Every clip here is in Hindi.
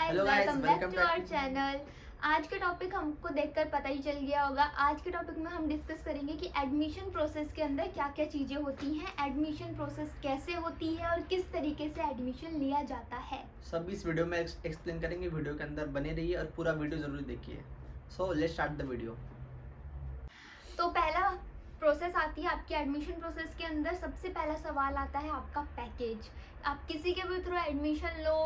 Guys, welcome back to our channel. आज का टॉपिक हमको देखकर पता ही चल गया होगा। आज के टॉपिक में हम डिस्कस करेंगे कि एडमिशन प्रोसेस के अंदर क्या क्या चीज़ें होती हैं, एडमिशन प्रोसेस कैसे होती है और किस तरीके से एडमिशन लिया जाता है। सब इस वीडियो में एक्सप्लेन करेंगे। वीडियो के अंदर बने रहिए और पूरा वीडियो जरूर देखिए। So let's start the video. तो पहला प्रोसेस आती है आपकी एडमिशन प्रोसेस के अंदर। सबसे पहला सवाल आता है आपका पैकेज। आप किसी के भी थ्रू एडमिशन लो,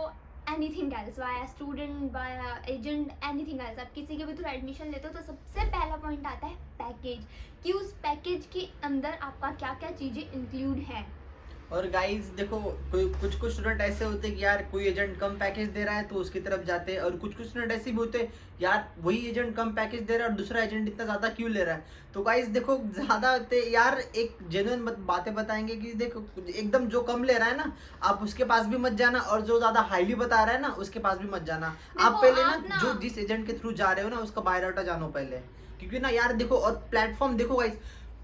anything else, via student, via agent, anything else, आप किसी के भी थ्रू एडमिशन लेते हो तो सबसे पहला पॉइंट आता है पैकेज, कि उस पैकेज के अंदर आपका क्या क्या चीज़ें इंक्लूड है। और गाइस देखो, कुछ स्टूडेंट ऐसे होते हैं कि यार कोई एजेंट कम पैकेज दे रहा है तो उसकी तरफ जाते हैं, और कुछ स्टूडेंट ऐसे भी होते हैं यार वही एजेंट कम पैकेज दे रहा है और दूसरा एजेंट इतना ज़्यादा क्यों ले रहा है। तो गाइस देखो, ज़्यादा होते यार एक जेन्युइन बातें बताएंगे कि देखो एकदम जो कम ले रहा है ना, आप उसके पास भी मत जाना, और जो ज़्यादा हाईली बता रहा है ना उसके पास भी मत जाना। आप पहले ना जो जिस एजेंट के थ्रू जा रहे हो ना उसका बायोडाटा जानो पहले, क्योंकि ना यार देखो, और प्लेटफॉर्म देखो गाइस,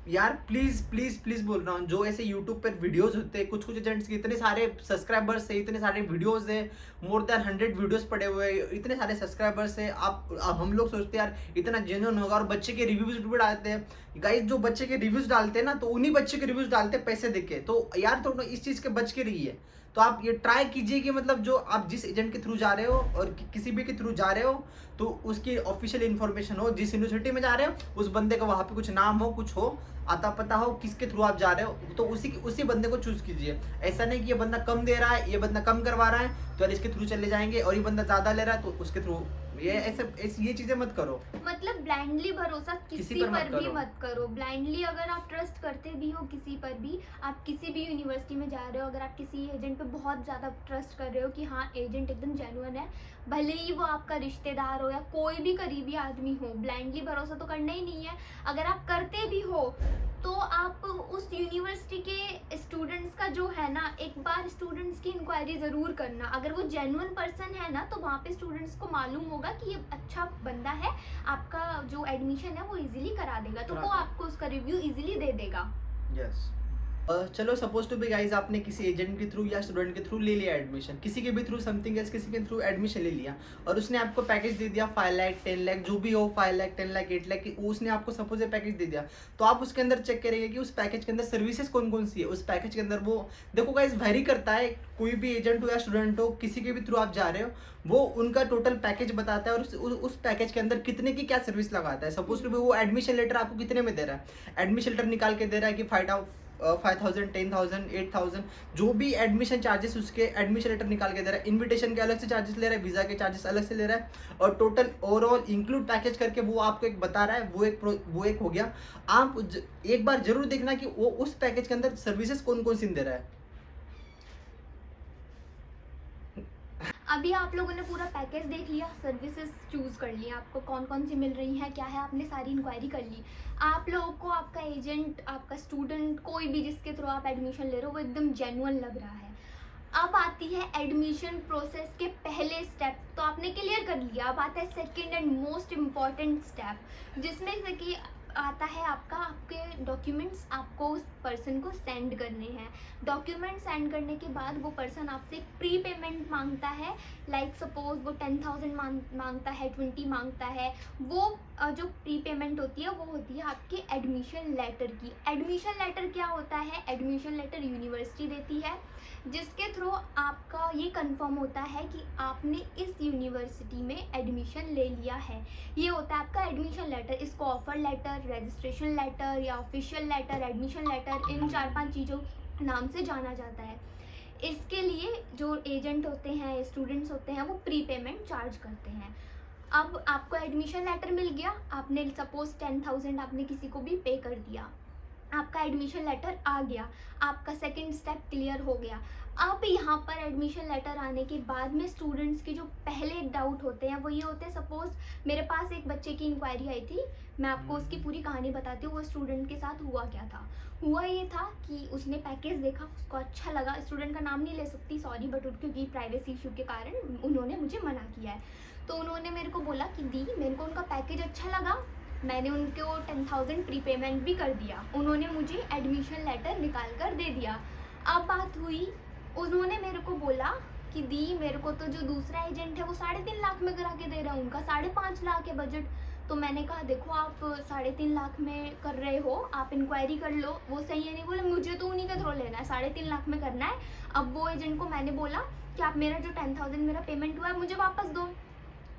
यार प्लीज प्लीज प्लीज बोल रहा हूँ, जो ऐसे यूट्यूब पर वीडियोस होते हैं, कुछ एजेंट्स के इतने सारे सब्सक्राइबर्स है, इतने सारे वीडियोस है, मोर देन 100 वीडियोस पड़े हुए हैं, इतने सारे सब्सक्राइबर्स है। आप हम लोग सोचते हैं यार इतना जेन्युइन होगा, और बच्चे के रिव्यूज भी डालते हैं। गाइस जो बच्चे के रिव्यूज डालते हैं ना, तो उन्हीं बच्चे के रिव्यूज डालते हैं पैसे देके। तो यार थोड़ा इस चीज के बच के रहिए। तो आप ये ट्राई कीजिए कि मतलब जो आप जिस एजेंट के थ्रू जा रहे हो और किसी भी के थ्रू जा रहे हो तो उसकी ऑफिशियल इन्फॉर्मेशन हो, जिस यूनिवर्सिटी में जा रहे हो उस बंदे का वहाँ पे कुछ नाम हो, कुछ हो, आता पता हो किसके थ्रू आप जा रहे हो, तो उसी बंदे को चूज कीजिए। ऐसा नहीं कि ये बंदा कम दे रहा है, ये बंदा कम करवा रहा है तो यार इसके थ्रू चले जाएंगे, और ये बंदा ज्यादा ले रहा है तो उसके थ्रू, ये चीजें मत करो। मतलब ब्लाइंडली भरोसा किसी पर भी मत करो। ब्लाइंडली अगर आप ट्रस्ट करते भी हो किसी पर भी, आप किसी भी यूनिवर्सिटी में जा रहे हो, अगर आप किसी एजेंट पे बहुत ज़्यादा ट्रस्ट कर रहे हो कि हाँ एजेंट एकदम जेन्युइन है, भले ही वो आपका रिश्तेदार हो या कोई भी करीबी आदमी हो, ब्लाइंडली भरोसा तो करना ही नहीं है। अगर आप करते भी हो तो आप उस यूनिवर्सिटी के स्टूडेंट्स का जो है ना, एक बार स्टूडेंट्स की इंक्वायरी ज़रूर करना। अगर वो जेन्युइन पर्सन है ना तो वहाँ पे स्टूडेंट्स को मालूम होगा कि ये अच्छा बंदा है, आपका जो एडमिशन है वो इजीली करा देगा, तो वो आपको उसका रिव्यू इजीली दे देगा। यस। चलो सपोज टू बी गाइज, आपने किसी एजेंट के थ्रू या स्टूडेंट के थ्रू ले लिया एडमिशन, किसी के भी थ्रू समथिंग एल्स, किसी के थ्रू एडमिशन ले लिया, और उसने आपको पैकेज दे दिया 5 लाख 10 लाख जो भी हो, 5 लाख 10 लाख 8 लाख, उसने आपको सपोज पैकेज दे दिया। तो आप उसके अंदर चेक करेंगे कि उस पैकेज के अंदर सर्विसेज कौन कौन सी है। उस पैकेज के अंदर वो देखो गाइज वेरी करता है, कोई भी एजेंट हो या स्टूडेंट हो, किसी के भी थ्रू आप जा रहे हो, वो उनका टोटल पैकेज बताता है और उस पैकेज के अंदर कितने की क्या सर्विस लगाता है। सपोज टू बी वो एडमिशन लेटर आपको कितने में दे रहा है, एडमिशन लेटर निकाल के दे रहा है कि 5,000 10,000 8,000 जो भी एडमिशन चार्जेस, उसके एडमिशन लेटर निकाल के दे रहा है। इनविटेशन के अलग से चार्जेस ले रहा है, वीजा के चार्जेस अलग से ले रहा है, और टोटल ओवरऑल इंक्लूड पैकेज करके वो आपको एक बता रहा है। वो एक हो गया। आप एक बार जरूर देखना कि वो उस पैकेज के अंदर सर्विसेज कौन कौन सी दे रहा है। अभी आप लोगों ने पूरा पैकेज देख लिया, सर्विसेज चूज कर लिया, आपको कौन कौन सी मिल रही हैं, क्या है, आपने सारी इंक्वायरी कर ली। आप लोगों को आपका एजेंट, आपका स्टूडेंट, कोई भी जिसके थ्रू आप एडमिशन ले रहे हो वो एकदम जेन्युइन लग रहा है। अब आती है एडमिशन प्रोसेस के पहले स्टेप, तो आपने क्लियर कर लिया। अब आता है second and most important step, जिसमें से कि आता है आपके डॉक्यूमेंट्स आपको उस पर्सन को सेंड करने हैं। डॉक्यूमेंट सेंड करने के बाद वो पर्सन आपसे प्री पेमेंट मांगता है, लाइक सपोज वो 10,000 मांगता है, 20 मांगता है। वो जो प्री पेमेंट होती है वो होती है आपके एडमिशन लेटर की। एडमिशन लेटर क्या होता है? एडमिशन लेटर यूनिवर्सिटी देती है, जिसके थ्रू आपका ये कंफर्म होता है कि आपने इस यूनिवर्सिटी में एडमिशन ले लिया है। ये होता है आपका एडमिशन लेटर। इसको ऑफर लेटर, रजिस्ट्रेशन लेटर या ऑफिशियल लेटर, एडमिशन लेटर, इन 4-5 चीज़ों नाम से जाना जाता है। इसके लिए जो एजेंट होते हैं, स्टूडेंट्स होते हैं, वो प्री पेमेंट चार्ज करते हैं। अब आपको एडमिशन लेटर मिल गया, आपने सपोज 10,000 आपने किसी को भी पे कर दिया, आपका एडमिशन लेटर आ गया, आपका सेकंड स्टेप क्लियर हो गया। अब यहाँ पर एडमिशन लेटर आने के बाद में स्टूडेंट्स के जो पहले डाउट होते हैं वो ये होते हैं, सपोज मेरे पास एक बच्चे की इंक्वायरी आई थी, मैं आपको उसकी पूरी कहानी बताती हूँ। वो स्टूडेंट के साथ हुआ क्या था। हुआ ये था कि उसने पैकेज देखा, उसको अच्छा लगा। स्टूडेंट का नाम नहीं ले सकती, सॉरी, बट क्योंकि प्राइवेसी इशू के कारण उन्होंने मुझे मना किया है। तो उन्होंने मेरे को बोला कि दी मेरे को उनका पैकेज अच्छा लगा, मैंने उनको 10,000 प्री पेमेंट भी कर दिया, उन्होंने मुझे एडमिशन लेटर निकाल कर दे दिया। अब बात हुई, उन्होंने मेरे को बोला कि दी, मेरे को तो जो दूसरा एजेंट है वो 3.5 लाख में करा के दे रहा है, उनका 5.5 लाख है बजट। तो मैंने कहा देखो आप 3.5 लाख में कर रहे हो, आप इंक्वायरी कर लो, वो सही है नहीं। बोला मुझे तो उन्हीं का थ्रो लेना है, 3.5 लाख में करना है। अब वो एजेंट को मैंने बोला कि आप मेरा जो 10,000 मेरा पेमेंट हुआ है मुझे वापस दो।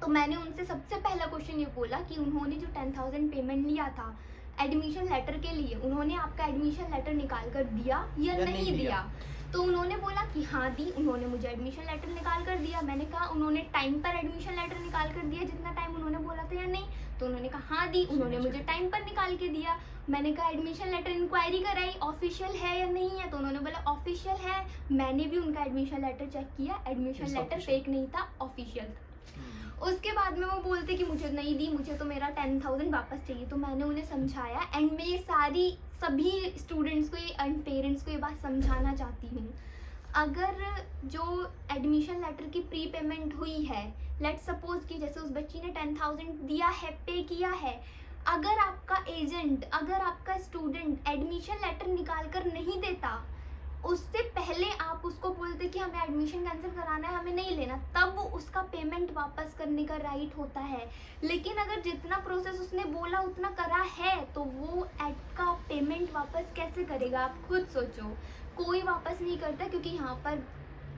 तो मैंने उनसे सबसे पहला क्वेश्चन ये बोला कि उन्होंने जो 10,000 पेमेंट लिया था एडमिशन लेटर के लिए, उन्होंने आपका एडमिशन लेटर निकाल कर दिया या नहीं दिया? तो उन्होंने बोला कि हाँ दी, उन्होंने मुझे एडमिशन लेटर निकाल कर दिया। मैंने कहा उन्होंने टाइम पर एडमिशन लेटर निकाल कर दिया जितना टाइम उन्होंने बोला था या नहीं? तो उन्होंने कहा हाँ दी, उन्होंने मुझे टाइम पर निकाल के दिया। मैंने कहा एडमिशन लेटर इंक्वायरी कराई, ऑफिशियल है या नहीं है? तो उन्होंने बोला ऑफिशियल है। मैंने भी उनका एडमिशन लेटर चेक किया, एडमिशन लेटर फेक नहीं था, ऑफिशियल था। उसके बाद में वो बोलते कि मुझे नहीं दी, मुझे तो मेरा 10,000 वापस चाहिए। तो मैंने उन्हें समझाया, एंड मैं ये सभी स्टूडेंट्स को एंड पेरेंट्स को ये बात समझाना चाहती हूँ, अगर जो एडमिशन लेटर की प्री पेमेंट हुई है, लेट्स सपोज कि जैसे उस बच्ची ने 10,000 दिया है, पे किया है, अगर आपका एजेंट, अगर आपका स्टूडेंट एडमिशन लेटर निकाल कर नहीं देता, उससे पहले आप उसको बोलते कि हमें एडमिशन कैंसिल कराना है, हमें नहीं लेना, तब उसका पेमेंट वापस करने का राइट होता है। लेकिन अगर जितना प्रोसेस उसने बोला उतना करा है, तो वो एड का पेमेंट वापस कैसे करेगा? आप खुद सोचो, कोई वापस नहीं करता, क्योंकि यहाँ पर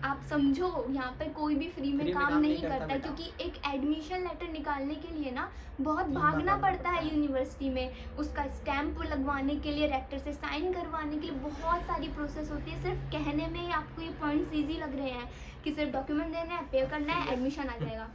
आप समझो, यहाँ पे कोई भी फ्री में काम नहीं करता, क्योंकि एक एडमिशन लेटर निकालने के लिए ना बहुत भागना पड़ता है यूनिवर्सिटी में, उसका स्टैंप लगवाने के लिए, रेक्टर से साइन करवाने के लिए बहुत सारी प्रोसेस होती है। सिर्फ कहने में ही आपको ये पॉइंट्स ईजी लग रहे हैं कि सिर्फ डॉक्यूमेंट देने हैं, पे करना है, एडमिशन आ जाएगा,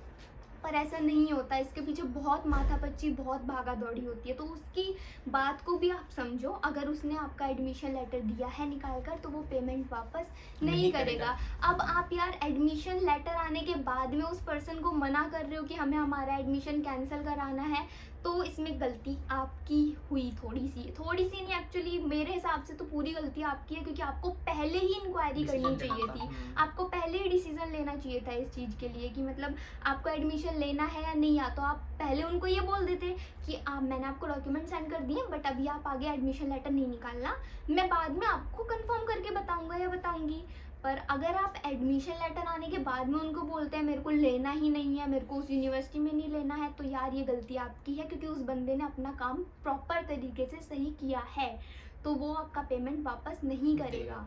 पर ऐसा नहीं होता। इसके पीछे बहुत माथापच्ची, बहुत भागा दौड़ी होती है। तो उसकी बात को भी आप समझो, अगर उसने आपका एडमिशन लेटर दिया है निकाल कर, तो वो पेमेंट वापस नहीं करेगा। अब आप यार एडमिशन लेटर आने के बाद में उस पर्सन को मना कर रहे हो कि हमें हमारा एडमिशन कैंसिल कराना है, तो इसमें गलती आपकी हुई, थोड़ी सी नहीं, एक्चुअली मेरे हिसाब से तो पूरी गलती आपकी है, क्योंकि आपको पहले ही इंक्वायरी करनी चाहिए थी, आपको पहले ही डिसीजन लेना चाहिए था इस चीज़ के लिए कि मतलब आपको एडमिशन लेना है या नहीं। या तो आप पहले उनको ये बोल देते कि मैंने आपको डॉक्यूमेंट सेंड कर दिए, बट अभी आप आगे एडमिशन लेटर नहीं निकालना, मैं बाद में आपको कंफर्म करके बताऊंगा या बताऊंगी। पर अगर आप एडमिशन लेटर आने के बाद में उनको बोलते हैं मेरे को लेना ही नहीं है, मेरे को उस यूनिवर्सिटी में नहीं लेना है, तो यार ये गलती आपकी है, क्योंकि उस बंदे ने अपना काम प्रॉपर तरीके से सही किया है, तो वो आपका पेमेंट वापस नहीं करेगा।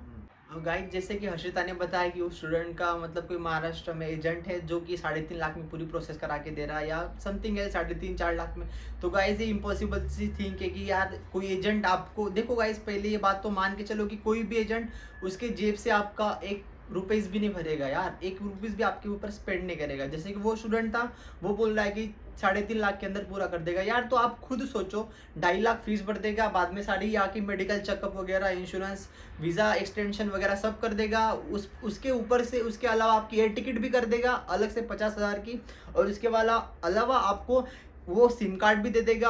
गाइस, जैसे कि हर्षिता ने बताया कि उस स्टूडेंट का मतलब कोई महाराष्ट्र में एजेंट है जो कि 3.5 लाख में पूरी प्रोसेस करा के दे रहा है, या समथिंग है 3.5-4 लाख में। तो गाइस ये इम्पॉसिबल सी थिंक है कि यार कोई एजेंट आपको, देखो गाइस पहले ये बात तो मान के चलो कि कोई भी एजेंट उसके जेब से आपका 1 रुपीस भी नहीं भरेगा यार, 1 रुपीस भी आपके ऊपर स्पेंड नहीं करेगा। जैसे कि वो स्टूडेंट था, वो बोल रहा है कि 3.5 लाख के अंदर पूरा कर देगा यार, तो आप खुद सोचो 2.5 लाख फीस भर देगा, बाद में सारी आके मेडिकल चेकअप वगैरह, इंश्योरेंस, वीज़ा एक्सटेंशन वगैरह सब कर देगा, उसके ऊपर से उसके अलावा आपकी एयर टिकट भी कर देगा अलग से 50,000 की, और उसके अलावा आपको वो सिम कार्ड भी दे देगा,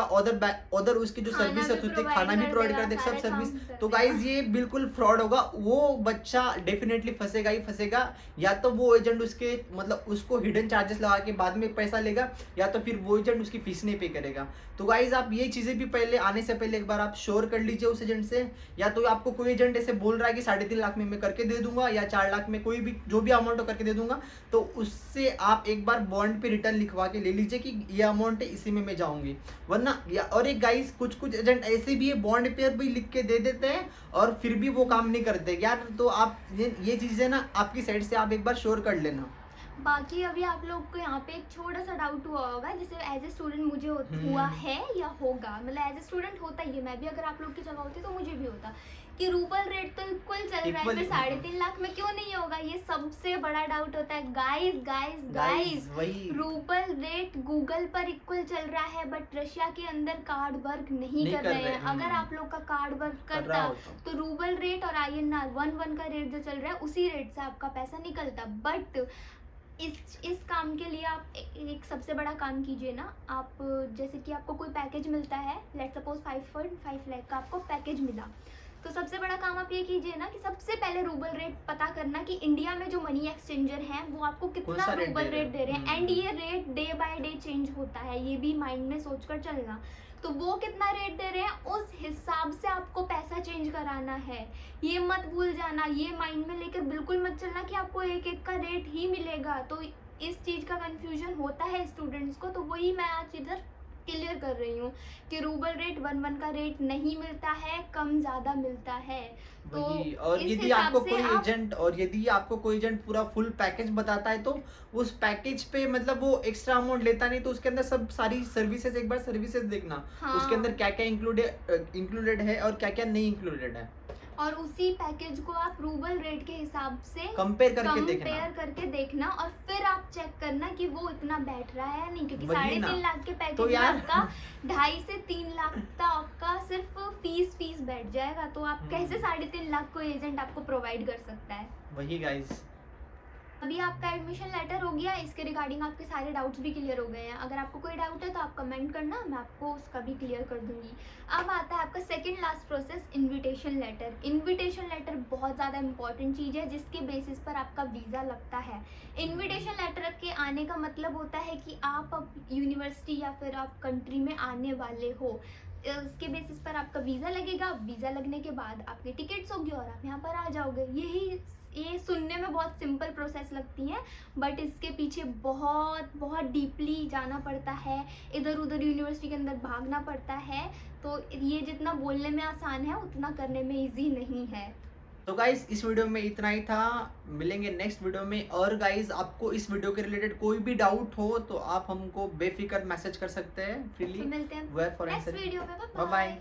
उधर उसकी जो सर्विस होती है, खाना भी प्रोवाइड कर देगा, सब सर्विस। तो गाइज ये बिल्कुल फ्रॉड होगा, वो बच्चा डेफिनेटली फंसेगा ही फंसेगा। या तो वो एजेंट उसके मतलब उसको हिडन चार्जेस लगा के बाद में पैसा लेगा, या तो फिर वो एजेंट उसकी फीस नहीं पे करेगा। तो गाइज आप ये चीजें भी पहले आने से पहले एक बार आप श्योर कर लीजिए उस एजेंट से। या तो आपको कोई एजेंट ऐसे बोल रहा है कि 3.5 लाख में मैं करके दे दूंगा, या 4 लाख में कोई भी जो भी अमाउंट करके दे दूंगा, तो उससे आप एक बार बॉन्ड पे रिटर्न लिखवा के ले लीजिए कि ये अमाउंट है, इसी में मैं जाऊंगी। वरना और एक गाइस कुछ एजेंट ऐसे भी है, बॉन्ड पे भी लिख के दे देते हैं और फिर भी वो काम नहीं करते यार। तो आप ये चीजें ना आपकी साइड से आप एक बार श्योर कर लेना। बाकी अभी आप लोग को यहाँ पे एक छोटा सा डाउट हुआ होगा, जैसे एज ए स्टूडेंट मुझे हुआ है या होगा, मतलब एज ए स्टूडेंट होता ही है, मैं भी अगर आप लोग की जगह होती तो मुझे भी होता कि रूबल रेट तो इक्वल चल रहा है, फिर 3.5 लाख में क्यों नहीं होगा? ये सबसे बड़ा डाउट होता है गाइस। रूबल रेट गूगल पर इक्वल चल रहा है, बट रशिया के अंदर कार्ड वर्क नहीं कर रहे हैं। अगर आप लोग का कार्ड वर्क करता तो रूबल रेट और INR 1 का रेट जो चल रहा है उसी रेट से आपका पैसा निकलता। बट इस काम के लिए आप एक सबसे बड़ा काम कीजिए ना, आप जैसे कि आपको कोई पैकेज मिलता है, लेट्स सपोज 5.5 लाख का आपको पैकेज मिला, तो सबसे बड़ा काम आप ये कीजिए ना कि सबसे पहले रूबल रेट पता करना कि इंडिया में जो मनी एक्सचेंजर हैं वो आपको कितना सा रेट रूबल दे रहे रेट दे रहे हैं। हैं। एंड ये rate day by day change होता है, ये भी माइंड में सोचकर चलना। तो वो कितना रेट दे रहे हैं उस हिसाब से आपको पैसा चेंज कराना है, ये मत भूल जाना। ये माइंड में लेकर बिल्कुल मत चलना कि आपको एक एक का रेट ही मिलेगा। तो इस चीज़ का कंफ्यूजन होता है स्टूडेंट्स को, तो वही मैं आज इधर क्लियर कर रही हूँ कि रूबल रेट 1-1 का रेट नहीं मिलता है, कम ज़्यादा मिलता है। तो वही, और इस यदि हिसाब आपको से कोई आप एजेंट और यदि आपको कोई एजेंट पूरा फुल पैकेज बताता है तो उस पैकेज पे मतलब वो एक्स्ट्रा अमाउंट लेता नहीं, तो उसके अंदर सब सारी सर्विसेज एक बार सर्विसेज देखना, उसके अंदर हाँ, क्या क्या इंक्लूडेड है और क्या क्या नहीं इंक्लूडेड है, और उसी पैकेज को आप रूबल रेट के हिसाब से कंपेयर करके देखना। कंपेयर करके देखना और फिर आप चेक करना कि वो इतना बैठ रहा है या नहीं, क्योंकि वही ना। 3.5 लाख के पैकेज तो में यार आपका 2.5 से 3 लाख तक आपका सिर्फ फीस बैठ जाएगा। तो आप कैसे 3.5 लाख को एजेंट आपको प्रोवाइड कर सकता है। वही गाइस, अभी आपका एडमिशन लेटर हो गया, इसके रिगार्डिंग आपके सारे डाउट्स भी क्लियर हो गए हैं। अगर आपको कोई डाउट है तो आप कमेंट करना, मैं आपको उसका भी क्लियर कर दूंगी। अब आता है आपका second last process, invitation letter. Invitation letter बहुत ज़्यादा इंपॉर्टेंट चीज़ है जिसके बेसिस पर आपका वीज़ा लगता है। इनविटेशन लेटर के आने का मतलब होता है कि आप अब यूनिवर्सिटी या फिर आप कंट्री में आने वाले हो, इसके बेसिस पर आपका वीज़ा लगेगा। वीज़ा लगने के बाद आपकी टिकट्स होगी और आप यहाँ पर आ जाओगे। ये सुनने में बहुत सिंपल प्रोसेस लगती है, बट इसके पीछे बहुत बहुत डीपली जाना पड़ता है, इधर उधर यूनिवर्सिटी के अंदर भागना पड़ता है। तो ये जितना बोलने में आसान है उतना करने में इजी नहीं है। तो गाइस इस वीडियो में इतना ही था, मिलेंगे नेक्स्ट वीडियो में। और गाइस आपको इस वीडियो के रिलेटेड कोई भी डाउट हो तो आप हमको बेफिक्र मैसेज कर सकते हैं तो फ्रीली, मिलते हैं where for next answering. Video में। Bye bye.